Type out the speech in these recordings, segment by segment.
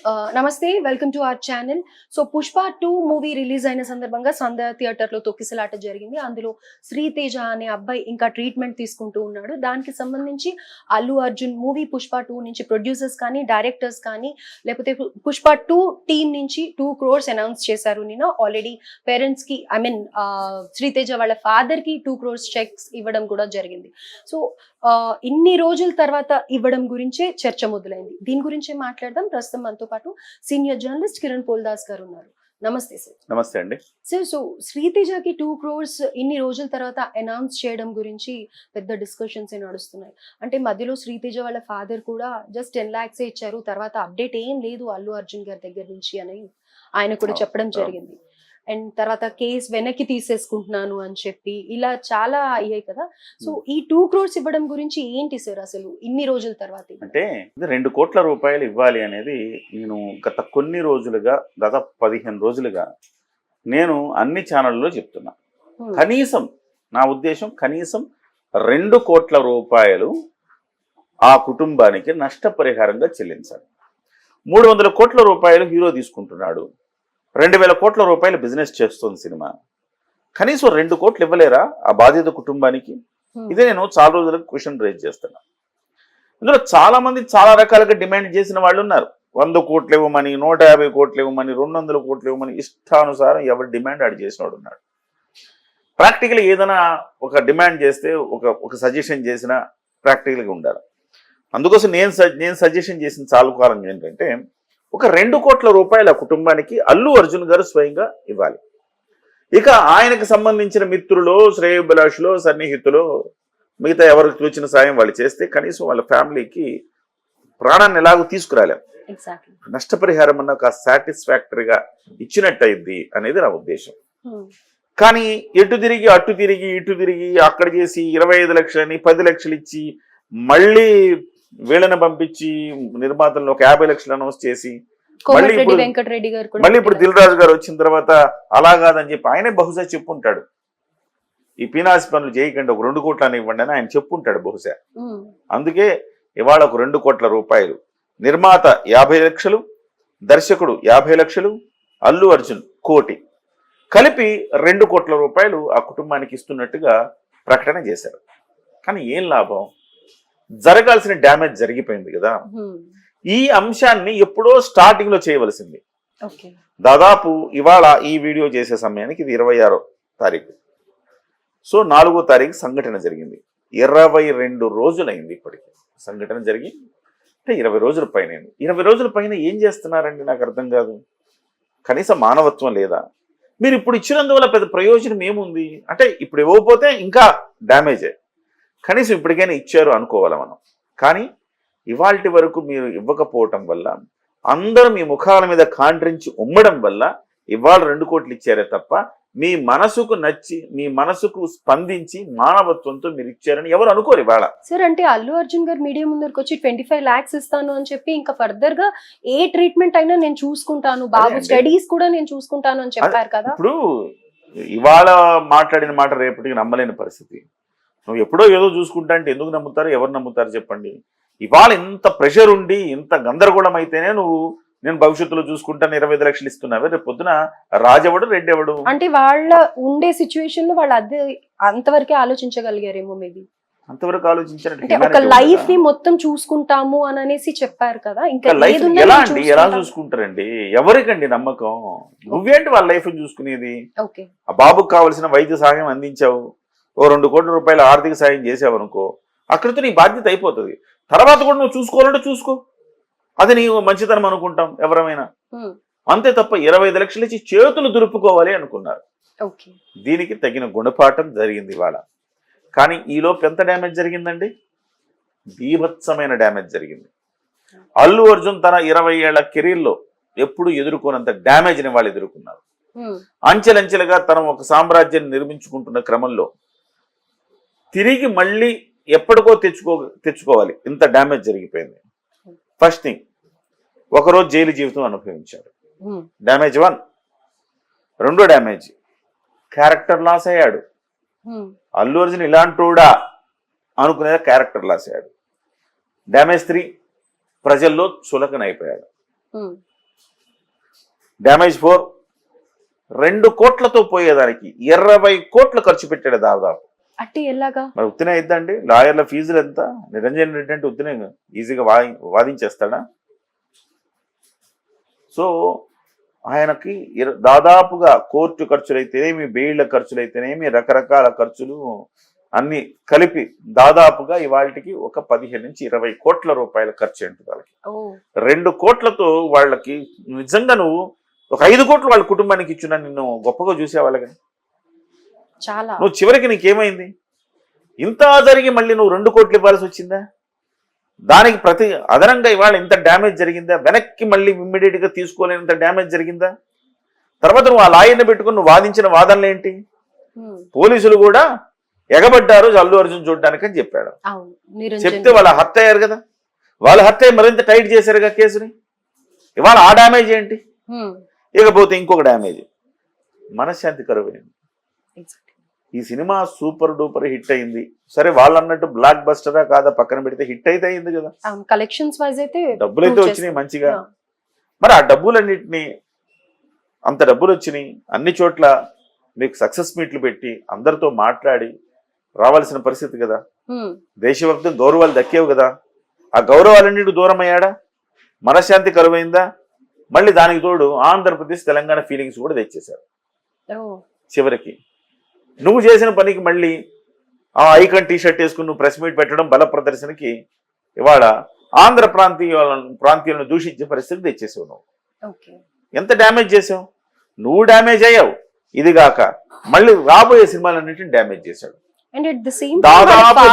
నమస్తే, welcome to our channel. So Pushpa 2 movie release అయిన సందర్భంగా సంధ్య థియేటర్లో తొక్కిసలాట జరిగింది. అందులో శ్రీతేజ అనే అబ్బాయి ఇంకా ట్రీట్మెంట్ తీసుకుంటూ ఉన్నాడు. దానికి సంబంధించి అల్లు అర్జున్ మూవీ పుష్ప 2 నుంచి ప్రొడ్యూసర్స్ కానీ డైరెక్టర్స్ కానీ లేకపోతే పుష్ప 2 టీమ్ నుంచి 2 crores అనౌన్స్ చేశారు. నిన్న ఆల్రెడీ పేరెంట్స్ కి శ్రీతేజ వాళ్ళ ఫాదర్ కి 2 crores చెక్స్ ఇవ్వడం కూడా జరిగింది. సో ఇన్ని రోజుల తర్వాత ఇవ్వడం గురించే చర్చ మొదలైంది. దీని గురించే మాట్లాడదాం. ప్రస్తుతం మనతో పాటు సీనియర్ జర్నలిస్ట్ కిరణ్ పోల్దాస్ గారు ఉన్నారు. నమస్తే సార్. నమస్తే అండి సార్. సో శ్రీతేజకి 2 crores ఇన్ని రోజుల తర్వాత అనౌన్స్ చేయడం గురించి పెద్ద డిస్కషన్స్ నడుస్తున్నాయి. అంటే మధ్యలో శ్రీతేజ వాళ్ళ ఫాదర్ కూడా జస్ట్ 10 lakhs ఇచ్చారు, తర్వాత అప్డేట్ ఏం లేదు అల్లు అర్జున్ గారి దగ్గర నుంచి అని ఆయన కూడా చెప్పడం జరిగింది. అండ్ తర్వాత కేసు వెనక్కి తీసేసుకుంటున్నాను అని చెప్పి ఇలా చాలా అయ్యాయి కదా. సో ఈ 2 crores ఇవ్వడం గురించి ఏంటి సార్ అసలు ఇన్ని రోజుల తర్వాత? అంటే 2 కోట్ల రూపాయలు ఇవ్వాలి అనేది నేను గత కొన్ని రోజులుగా దాదాపు 15 రోజులుగా నేను అన్ని ఛానళ్ళలో చెప్తున్నా. కనీసం నా ఉద్దేశం కనీసం 2 కోట్ల రూపాయలు ఆ కుటుంబానికి నష్టపరిహారంగా చెల్లించాలి. 300 కోట్ల రూపాయలు హీరో తీసుకుంటున్నాడు, 2000 కోట్ల రూపాయలు బిజినెస్ చేస్తుంది సినిమా. కనీసం 2 కోట్లు ఇవ్వలేరా ఆ బాధిత కుటుంబానికి? ఇదే నేను చాలా రోజులకు క్వశ్చన్ రేజ్ చేస్తున్నా. ఇందులో చాలా మంది చాలా రకాలుగా డిమాండ్ చేసిన వాళ్ళు ఉన్నారు. 100 కోట్లు ఇవ్వమని, 150 కోట్లు ఇవ్వమని, 200 కోట్లు ఇవ్వమని ఇష్టానుసారం ఎవరు డిమాండ్ ఆడి చేసినవాడు ఉన్నాడు. ప్రాక్టికల్గా ఏదైనా ఒక డిమాండ్ చేస్తే ఒక సజెషన్ చేసినా ప్రాక్టికల్గా ఉండాలి. అందుకోసం నేను సజెషన్ చేసిన చాలా కాలం ఏంటంటే ఒక 2 కోట్ల రూపాయల కుటుంబానికి అల్లు అర్జున్ గారు స్వయంగా ఇవ్వాలి. ఇక ఆయనకు సంబంధించిన మిత్రులు, శ్రేయోభిలాషులు, సన్నిహితులు, మిగతా ఎవరికి తోచిన సాయం వాళ్ళు చేస్తే కనీసం వాళ్ళ ఫ్యామిలీకి ప్రాణాన్ని ఎలాగో తీసుకురాలేం. నష్టపరిహారం అన్న ఒక సాటిస్ఫాక్టరీగా ఇచ్చినట్టు అయింది అనేది నా ఉద్దేశం. కానీ ఎటు తిరిగి అటు తిరిగి ఇటు తిరిగి అక్కడ చేసి 25 లక్షలని 10 లక్షలు ఇచ్చి మళ్ళీ వీళ్ళని పంపించి నిర్మాతలను ఒక 50 లక్షలు అనౌన్స్ చేసి మళ్ళీ ఇప్పుడు దిల్ రాజు గారు వచ్చిన తర్వాత అలా కాదని చెప్పి ఆయనే బహుశా చెప్పుంటాడు, ఈ పీనాసి పనులు చేయకండి, ఒక 2 కోట్లని ఇవ్వండి అని ఆయన చెప్పుంటాడు బహుశా. అందుకే ఇవాళ ఒక 2 కోట్ల రూపాయలు, నిర్మాత 50 లక్షలు, దర్శకుడు 50 లక్షలు, అల్లు అర్జున్ 1 కోటి కలిపి 2 కోట్ల రూపాయలు ఆ కుటుంబానికి ఇస్తున్నట్టుగా ప్రకటన చేశారు. కానీ ఏం లాభం? జరగాల్సిన డ్యామేజ్ జరిగిపోయింది కదా. ఈ అంశాన్ని ఎప్పుడో స్టార్టింగ్ లో చేయవలసింది. దాదాపు ఇవాళ ఈ వీడియో చేసే సమయానికి ఇది 26వ తారీఖు. సో 4వ తారీఖు సంఘటన జరిగింది. 22 రోజులైంది ఇప్పటికి సంఘటన జరిగి. అంటే 20 రోజుల పైన. 20 రోజుల పైన ఏం చేస్తున్నారండి నాకు అర్థం కాదు. కనీసం మానవత్వం లేదా? మీరు ఇప్పుడు ఇచ్చినందువల్ల పెద్ద ప్రయోజనం ఏముంది? అంటే ఇప్పుడు ఇవ్వకపోతే ఇంకా డ్యామేజే. కనీసం ఇప్పటికైనా ఇచ్చారు అనుకోవాలి మనం. కానీ ఇవాల్టి వరకు మీరు ఇవ్వకపోవటం వల్ల, అందరూ మీ ముఖాల మీద కాండ్రించి ఉమ్మడం వల్ల ఇవాళ 2 కోట్లు ఇచ్చారే తప్ప మీ మనసుకు నచ్చి, మీ మనసుకు స్పందించి మానవత్వంతో మీరు ఇచ్చారని ఎవరు అనుకోరు ఇవాళ. సార్ అంటే అల్లు అర్జున్ గారు మీడియా ముందరికి వచ్చి 25 lakhs ఇస్తాను అని చెప్పి ఇంకా ఫర్దర్ గా ఏ ట్రీట్మెంట్ అయినా నేను చూసుకుంటాను, బాబు స్టడీస్ కూడా నేను చూసుకుంటాను అని చెప్పారు కదా. ఇప్పుడు ఇవాళ మాట్లాడిన మాట రేపటికి నమ్మలేని పరిస్థితి. నువ్వు ఎప్పుడో ఏదో చూసుకుంటా అంటే ఎందుకు నమ్ముతారు? ఎవరు నమ్ముతారు చెప్పండి? ఇవాళ ఇంత ప్రెషర్ ఉండి ఇంత గందరగోళం అయితేనే నేను భవిష్యత్తులో చూసుకుంటాను 25 లక్షలు ఇస్తున్నావే, రేపు పొద్దున రాజెవడు రెడ్డెవడు? అంటే వాళ్ళ ఉండే సిచ్యువేషన్ లో వాళ్ళు అదే అంతవరకే ఆలోచించగలిగారేమో. మేబీ అంతవరకు ఆలోచించారంటే ఒక లైఫ్ ని మొత్తం చూసుకుంటాము అని అనేసి చెప్పారు కదా. ఇంకా ఎలా అండి? ఎలా చూసుకుంటారండి? ఎవరికండి నమ్మకం? నువ్వేంటి వాళ్ళ లైఫ్ చూసుకునేది? ఆ బాబుకు కావాల్సిన వైద్య సహాయం అందించావు, ఓ 2 కోట్ల రూపాయల ఆర్థిక సాయం చేసావు అనుకో, అక్కడితో నీ బాధ్యత అయిపోతుంది. తర్వాత కూడా నువ్వు చూసుకోవాలంటే చూసుకో, అది నీ మంచితనం అనుకుంటాం ఎవరమైనా. అంతే తప్ప 25 లక్షలు ఇచ్చి చేతులు దులుపుకోవాలి అనుకున్నారు. దీనికి తగిన గుణపాఠం జరిగింది ఇవాళ. కానీ ఈలోపు ఎంత డ్యామేజ్ జరిగిందండి? బీభత్సమైన డ్యామేజ్ జరిగింది. అల్లు అర్జున్ తన 20 ఏళ్ల కెరీర్లో ఎప్పుడు ఎదుర్కోనంత డ్యామేజ్ని వాళ్ళు ఎదుర్కొన్నారు. అంచెలంచెలుగా తన ఒక సామ్రాజ్యాన్ని నిర్మించుకుంటున్న క్రమంలో తిరిగి మళ్ళీ ఎప్పటికో తెచ్చుకోవాలి. ఇంత డ్యామేజ్ జరిగిపోయింది. ఫస్ట్ థింగ్, ఒకరోజు జైలు జీవితం అనుభవించాడు, డ్యామేజ్ 1. రెండో డ్యామేజ్, క్యారెక్టర్ లాస్ అయ్యాడు. అల్లు అర్జున్ ఇలాంటోడా అనుకునే క్యారెక్టర్ లాస్ అయ్యాడు. డ్యామేజ్ 3, ప్రజల్లో చులకనైపోయాడు. డ్యామేజ్ 4 2 కోట్లతో పోయేదానికి 20 కోట్లు ఖర్చు పెట్టాడు దాదాపు. అంటే ఎలాగా? మరి ఉత్తినే అయిద్దండి? లాయర్ల ఫీజులు ఎంత? నిరంజన్ రెడ్డి అంటే ఉత్తినే ఈజీగా వాదించేస్తాడా? సో ఆయనకి దాదాపుగా కోర్టు ఖర్చులైతేనేమి, బెయిళ్ల ఖర్చులైతేనేమి, రకరకాల ఖర్చులు అన్ని కలిపి దాదాపుగా ఇవాళకి ఒక 15 నుంచి 20 కోట్ల రూపాయల ఖర్చు ఉంటుంది వాళ్ళకి. 2 కోట్లతో వాళ్ళకి నిజంగా నువ్వు ఒక 5 కోట్లు వాళ్ళ కుటుంబానికి ఇచ్చిన నిన్ను గొప్పగా చూసేవాళ్ళగా. చాలా నువ్వు చివరికి నీకేమైంది? ఇంత జరిగి మళ్ళీ నువ్వు 2 కోట్లు ఇవ్వాల్సి వచ్చిందా? దానికి అదనంగా ఇవాళ ఇంత డ్యామేజ్ జరిగిందా? వెనక్కి మళ్ళీ ఇమ్మీడియట్ గా తీసుకోలేనంత డ్యామేజ్ జరిగిందా? తర్వాత నువ్వు ఆ లాయర్ని పెట్టుకుని నువ్వు వాదించిన వాదనలు ఏంటి? పోలీసులు కూడా ఎగబడ్డారు అల్లు అర్జున్ చూడడానికి అని చెప్పాడు. చెప్తే వాళ్ళు హర్ట్ అయ్యారు కదా, వాళ్ళు హర్ట్ అయ్యి మరింత టైట్ చేశారుగా కేసుని. ఇవాళ ఆ డ్యామేజ్ ఏంటి? ఇకపోతే ఇంకొక డ్యామేజ్ మనశ్శాంతి కరువైంది. ఈ సినిమా సూపర్ డూపర్ హిట్ అయింది. సరే వాళ్ళు అన్నట్టు బ్లాక్ బస్టరా కాదా పక్కన పెడితే హిట్ అయితే అయింది కదా, కలెక్షన్స్ వైజ్ అయితే డబ్బులు అయితే వచ్చినాయి మంచిగా. మరి ఆ డబ్బులన్నింటినీ అంత డబ్బులు వచ్చినాయి అన్ని చోట్ల మీకు సక్సెస్ మీట్లు పెట్టి అందరితో మాట్లాడి రావాల్సిన పరిస్థితి కదా. దేశవ్యాప్తం గౌరవాలు దక్కేవు కదా. ఆ గౌరవాలన్నిటి దూరం అయ్యాడా? మనశ్శాంతి కరువైందా? మళ్ళీ దానికి తోడు ఆంధ్రప్రదేశ్ తెలంగాణ ఫీలింగ్స్ కూడా తెచ్చేశారు. చివరికి నువ్వు చేసిన పనికి మళ్ళీ ఆ ఐకాన్ టీషర్ట్ వేసుకుని నువ్వు ప్రెస్ మీట్ పెట్టడం బల ప్రదర్శనకి ఇవాళ ఆంధ్ర ప్రాంతీయులను దూషించే పరిస్థితి తెచ్చేసావు. నువ్వు ఎంత డ్యామేజ్ చేసావు? నువ్వు డ్యామేజ్ అయ్యావు, ఇదిగాక మళ్ళీ రాబోయే సినిమాలన్నింటినీ డ్యామేజ్ చేశాడు. దాదాపు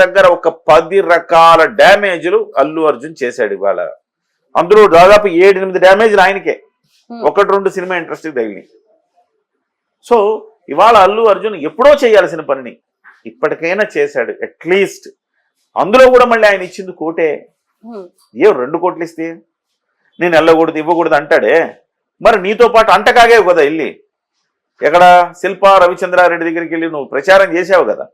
దగ్గర ఒక 10 రకాల డ్యామేజ్లు అల్లు అర్జున్ చేశాడు ఇవాళ. అందులో దాదాపు 7-8 డ్యామేజ్లు ఆయనకే, 1-2 సినిమా ఇంట్రెస్ట్ తగిలి. సో ఇవాళ అల్లు అర్జున్ ఎప్పుడో చేయాల్సిన పనిని ఇప్పటికైనా చేశాడు అట్లీస్ట్. అందులో కూడా మళ్ళీ ఆయన ఇచ్చింది కోటే. 2 కోట్లు ఇస్తే నేను వెళ్ళకూడదు ఇవ్వకూడదు అంటాడే, మరి నీతో పాటు అంటకాగే కదా వెళ్ళి ఎక్కడ శిల్పా రవిచంద్రారెడ్డి దగ్గరికి వెళ్ళి నువ్వు ప్రచారం చేసావు కదా,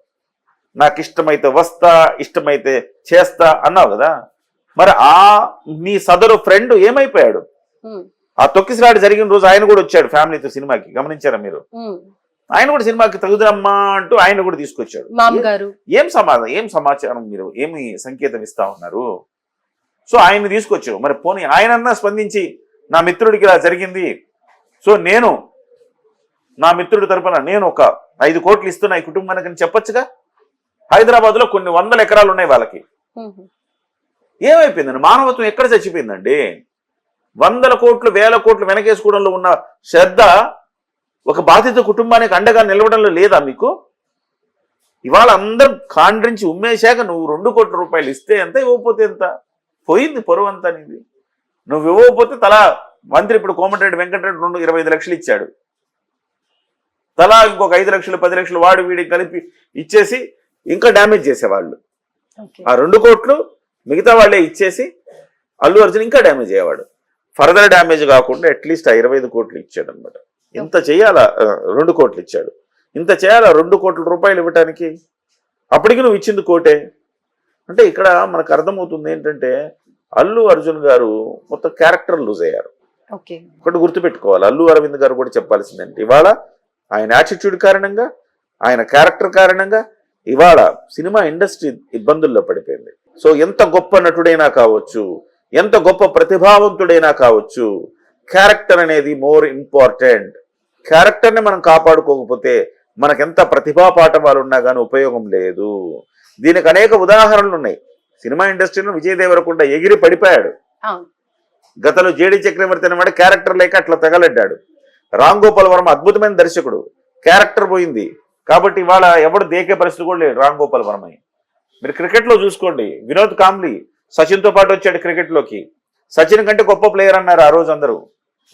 నాకు ఇష్టమైతే వస్తా ఇష్టమైతే చేస్తా అన్నావు కదా. మరి నీ సదరు ఫ్రెండ్ ఏమైపోయాడు? ఆ తొక్కిసలాట జరిగిన రోజు ఆయన కూడా వచ్చాడు ఫ్యామిలీతో సినిమాకి, గమనించారా మీరు? ఆయన కూడా సినిమాకి తగుదరమ్మా అంటూ ఆయన కూడా తీసుకొచ్చాడు. ఏం సమాచారం మీరు ఏమి సంకేతం ఇస్తా ఉన్నారు? సో ఆయన్ని తీసుకొచ్చావు. మరి పోనీ ఆయనన్నా స్పందించి నా మిత్రుడికి ఇలా జరిగింది, సో నేను నా మిత్రుడి తరపున నేను ఒక 5 కోట్లు ఇస్తున్నా ఈ కుటుంబానికి అని చెప్పొచ్చుగా. హైదరాబాద్ లో కొన్ని 100 ఎకరాలు ఉన్నాయి వాళ్ళకి. ఏమైపోయిందండి? మానవత్వం ఎక్కడ చచ్చిపోయిందండి? 100 కోట్లు 1000 కోట్లు వెనకేసుకోవడంలో ఉన్న శ్రద్ధ ఒక బాధిత కుటుంబానికి అండగా నిలవడంలో లేదా మీకు? ఇవాళ అందరూ కాండ్రించి ఉమ్మేశాక నువ్వు 2 కోట్ల రూపాయలు ఇస్తే ఎంత, ఇవ్వకపోతే ఎంత? పోయింది పొరువు అంతా నీది. నువ్వు ఇవ్వకపోతే తలా మంత్రి ఇప్పుడు కోమటిరెడ్డి వెంకటరెడ్డి 25 లక్షలు ఇచ్చాడు, తలా ఇంకొక 5 లక్షలు 10 లక్షలు వాడు వీడికి కలిపి ఇచ్చేసి ఇంకా డ్యామేజ్ చేసేవాళ్ళు. ఆ 2 కోట్లు మిగతా వాళ్ళే ఇచ్చేసి అల్లు అర్జున్ ఇంకా డ్యామేజ్ అయ్యేవాడు. ఫర్దర్ డ్యామేజ్ కాకుండా అట్లీస్ట్ ఆ 25 కోట్లు ఇచ్చాడు అనమాట. ఇంత చేయాలా? 2 కోట్లు ఇచ్చాడు. ఇంత చేయాలా 2 కోట్ల రూపాయలు ఇవ్వటానికి? అప్పటికి నువ్వు ఇచ్చింది కోటే. అంటే ఇక్కడ మనకు అర్థమవుతుంది ఏంటంటే అల్లు అర్జున్ గారు మొత్తం క్యారెక్టర్ లూజ్ అయ్యారు. ఒకటి గుర్తుపెట్టుకోవాలి, అల్లు అరవింద్ గారు కూడా చెప్పాల్సిందంటే ఇవాళ ఆయన యాటిట్యూడ్ కారణంగా, ఆయన క్యారెక్టర్ కారణంగా ఇవాళ సినిమా ఇండస్ట్రీ ఇబ్బందుల్లో పడిపోయింది. సో ఎంత గొప్ప నటుడైనా కావచ్చు, ఎంత గొప్ప ప్రతిభావంతుడైనా కావచ్చు, క్యారెక్టర్ అనేది మోర్ ఇంపార్టెంట్. క్యారెక్టర్ని మనం కాపాడుకోకపోతే మనకెంత ప్రతిభా పాఠవాలు ఉన్నా కానీ ఉపయోగం లేదు. దీనికి అనేక ఉదాహరణలు ఉన్నాయి. సినిమా ఇండస్ట్రీలో విజయ్ దేవరకొండ ఎగిరి పడిపోయాడు. గతంలో జేడి చక్రవర్తి అనేవాడు క్యారెక్టర్ లేక అట్లా తగలడ్డాడు. రామ్ గోపాల్ వర్మ అద్భుతమైన దర్శకుడు, క్యారెక్టర్ పోయింది కాబట్టి ఇవాళ ఎవడు దేకే పరిస్థితి కూడా లేడు రామ్ గోపాల్ వర్మ. మీరు క్రికెట్లో చూసుకోండి, వినోద్ కాంబ్లీ సచిన్తో పాటు వచ్చాడు క్రికెట్లోకి. సచిన్ కంటే గొప్ప ప్లేయర్ అన్నారు ఆ రోజు అందరూ.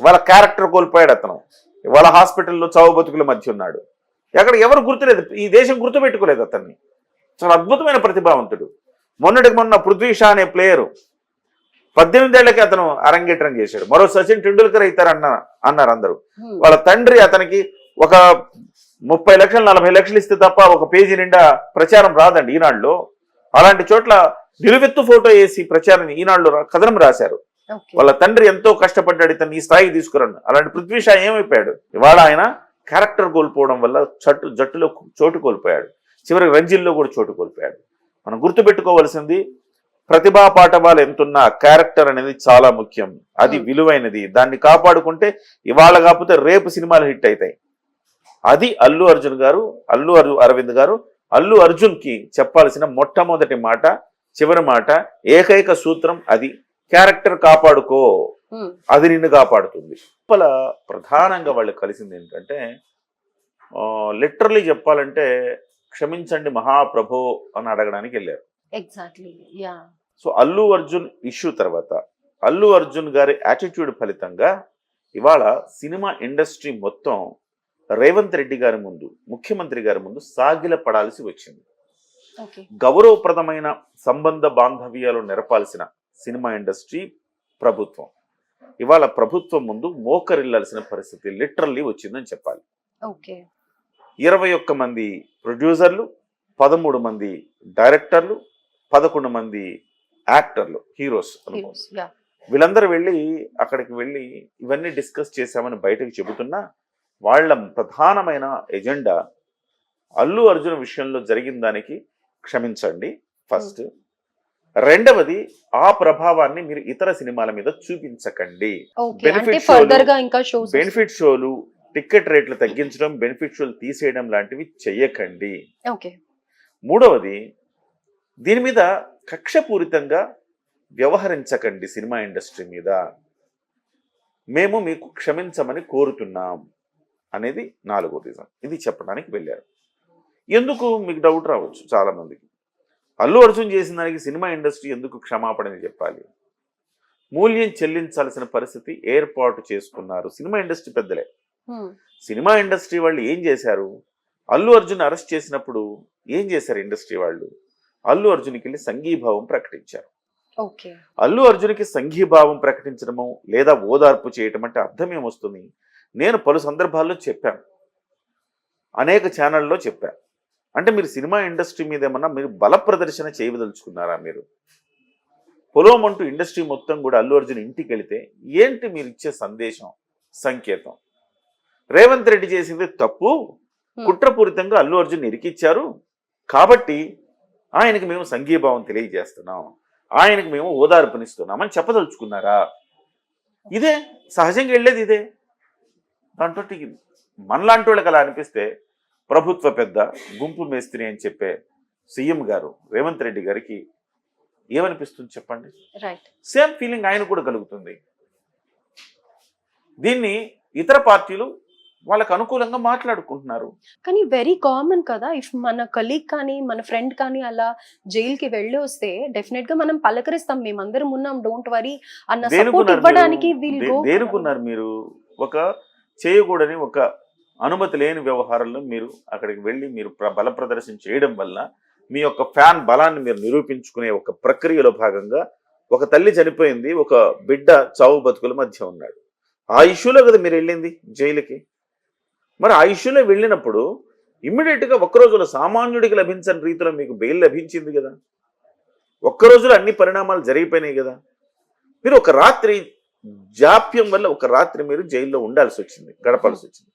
ఇవాళ క్యారెక్టర్ కోల్పోయాడు అతను. ఇవాళ హాస్పిటల్లో చావు బతుకుల మధ్య ఉన్నాడు. ఎవరు గుర్తులేదు, ఈ దేశం గుర్తుపెట్టుకోలేదు అతన్ని. చాలా అద్భుతమైన ప్రతిభావంతుడు. మొన్నటికి మొన్న పృథ్వీ షా అనే ప్లేయరు 18 ఏళ్లకి అతను అరంగేట్రం చేశాడు. మరో సచిన్ టెండూల్కర్ అవుతారు అన్నారు అందరూ. వాళ్ళ తండ్రి అతనికి ఒక 30 లక్షలు 40 లక్షలు ఇస్తే తప్ప ఒక పేజీ నిండా ప్రచారం రాదండి ఈనాడులో. అలాంటి చోట్ల నిలువెత్తు ఫోటో వేసి ప్రచారం ఈనాడులో కథనం రాశారు. ఓకే. వాళ్ళ తండ్రి ఎంతో కష్టపడ్డాడు ఇతను ఈ స్థాయికి తీసుకురాను. అలాంటి పృథ్వీ షా ఏమైపోయాడు? ఇవాళ ఆయన క్యారెక్టర్ కోల్పోవడం వల్ల జట్టులో చోటు కోల్పోయాడు. చివరికి రంజీల్లో కూడా చోటు కోల్పోయాడు. మనం గుర్తుపెట్టుకోవాల్సింది, ప్రతిభా పాఠవాలు ఎంతున్నా క్యారెక్టర్ అనేది చాలా ముఖ్యం. అది విలువైనది. దాన్ని కాపాడుకుంటే ఇవాళ కాకపోతే రేపు సినిమాలు హిట్ అవుతాయి. అది అల్లు అర్జున్ గారు, అరవింద్ గారు అల్లు అర్జున్ కి చెప్పాల్సిన మొట్టమొదటి మాట, చివరి మాట, ఏకైక సూత్రం అది. క్యారెక్టర్ కాపాడుకో, అది నిన్ను కాపాడుతుంది. లోపల ప్రధానంగా వాళ్ళు కలిసింది ఏంటంటే, లిటరలీ చెప్పాలంటే క్షమించండి మహాప్రభో అని అడగడానికి వెళ్ళారు. Exactly, yeah. So Allu Arjun issue తర్వాత అల్లు అర్జున్ గారి యాటిట్యూడ్ ఫలితంగా ఇవాళ సినిమా ఇండస్ట్రీ మొత్తం రేవంత్ రెడ్డి గారి ముందు, ముఖ్యమంత్రి గారి ముందు సాగిల పడాల్సి వచ్చింది. గౌరవప్రదమైన సంబంధ బాంధవ్యాలు నెరపాల్సిన సినిమా ఇండస్ట్రీ ప్రభుత్వం ఇవాళ ప్రభుత్వం ముందు మోకరిల్లాల్సిన పరిస్థితి లిటరల్లీ వచ్చిందని చెప్పాలి. 21 మంది ప్రొడ్యూసర్లు, 13 మంది డైరెక్టర్లు, 11 మంది యాక్టర్లు, హీరోస్. వీళ్ళందరూ అక్కడికి వెళ్ళి ఇవన్నీ డిస్కస్ చేశామని బయటకు చెబుతున్నా వాళ్ళ ప్రధానమైన ఎజెండా అల్లు అర్జున్ విషయంలో జరిగిన దానికి క్షమించండి ఫస్ట్. రెండవది, ఆ ప్రభావాన్ని మీరు ఇతర సినిమాల మీద చూపించకండి. బెనిఫిట్ షోలు, టికెట్ రేట్లు తగ్గించడం, బెనిఫిట్ షోలు తీసేయడం లాంటివి చెయ్యకండి. మూడవది, దీని మీద కక్షపూరితంగా వ్యవహరించకండి. సినిమా ఇండస్ట్రీ మీద మేము మీకు క్షమించమని కోరుతున్నాం అనేది 4వ రీజన్. ఇది చెప్పడానికి వెళ్ళారు. ఎందుకు మీకు డౌట్ రావచ్చు చాలా మందికి, అల్లు అర్జున్ చేసిన దానికి సినిమా ఇండస్ట్రీ ఎందుకు క్షమాపణ చెప్పాలి? మూల్యం చెల్లించాల్సిన పరిస్థితి ఏర్పాటు చేసుకున్నారు సినిమా ఇండస్ట్రీ పెద్దలే. సినిమా ఇండస్ట్రీ వాళ్ళు ఏం చేశారు? అల్లు అర్జున్ అరెస్ట్ చేసినప్పుడు ఏం చేశారు ఇండస్ట్రీ వాళ్ళు? అల్లు అర్జున్కి వెళ్ళి సంఘీభావం ప్రకటించారు. అల్లు అర్జున్కి సంఘీభావం ప్రకటించడము లేదా ఓదార్పు చేయటం అంటే అర్థం ఏమొస్తుంది? నేను పలు సందర్భాల్లో చెప్పాను, అనేక ఛానళ్ళలో చెప్పాను. అంటే మీరు సినిమా ఇండస్ట్రీ మీద ఏమన్నా మీరు బల ప్రదర్శన చేయదలుచుకున్నారా? మీరు పొలోమంటూ ఇండస్ట్రీ మొత్తం కూడా అల్లు అర్జున్ ఇంటికి వెళితే ఏంటి మీరు ఇచ్చే సందేశం, సంకేతం? రేవంత్ రెడ్డి చేసింది తప్పు, కుట్రపూరితంగా అల్లు అర్జున్ ఇరికిచ్చారు కాబట్టి ఆయనకి మేము సంఘీభావం తెలియజేస్తున్నాం, ఆయనకి మేము ఓదార్పునిస్తున్నామని చెప్పదలుచుకున్నారా? ఇదే సహజంగా వెళ్ళేది ఇదే. దాంట్లో మనలాంటి వాళ్ళకి అలా అనిపిస్తే ప్రభుత్వ పెద్ద, గుంపు మేస్త్రి అని చెప్పే సీఎం గారు రేవంత్ రెడ్డి గారికి ఏమనిపిస్తుంది చెప్పండి? సేమ్ ఫీలింగ్ ఆయన కూడా కలుగుతుంది. దీన్ని ఇతర పార్టీలు వాళ్ళకు అనుకూలంగా మాట్లాడుకుంటున్నారు. కానీ వెరీ కామన్ కదా, ఇఫ్ మన కలీగ్ కానీ మన ఫ్రెండ్ కానీ అలా జైలుకి వెళ్ళి వస్తే డెఫినెట్ గా మనం పలకరిస్తాం, మేమందరం ఉన్నాం, డోంట్ వరీ అన్న సపోర్ట్ ఇవ్వడానికి. దేనికున్నారు మీరు? ఒక చేయకూడని, ఒక అనుమతి లేని వ్యవహారంలో మీరు అక్కడికి వెళ్ళి మీరు బల ప్రదర్శన చేయడం వల్ల మీ యొక్క ఫ్యాన్ బలాన్ని మీరు నిరూపించుకునే ఒక ప్రక్రియలో భాగంగా ఒక తల్లి చనిపోయింది, ఒక బిడ్డ చావు బతుకుల మధ్య ఉన్నాడు. ఆ ఇష్యూలో కదా మీరు వెళ్ళింది జైలుకి. మరి ఆ ఇష్యూలో వెళ్ళినప్పుడు ఇమ్మీడియట్గా ఒక్కరోజులో సామాన్యుడికి లభించని రీతిలో మీకు బెయిల్ లభించింది కదా. ఒక్కరోజులో అన్ని పరిణామాలు జరిగిపోయినాయి కదా. మీరు ఒక రాత్రి జాప్యం వల్ల ఒక రాత్రి మీరు జైల్లో ఉండాల్సి వచ్చింది, గడపాల్సి వచ్చింది.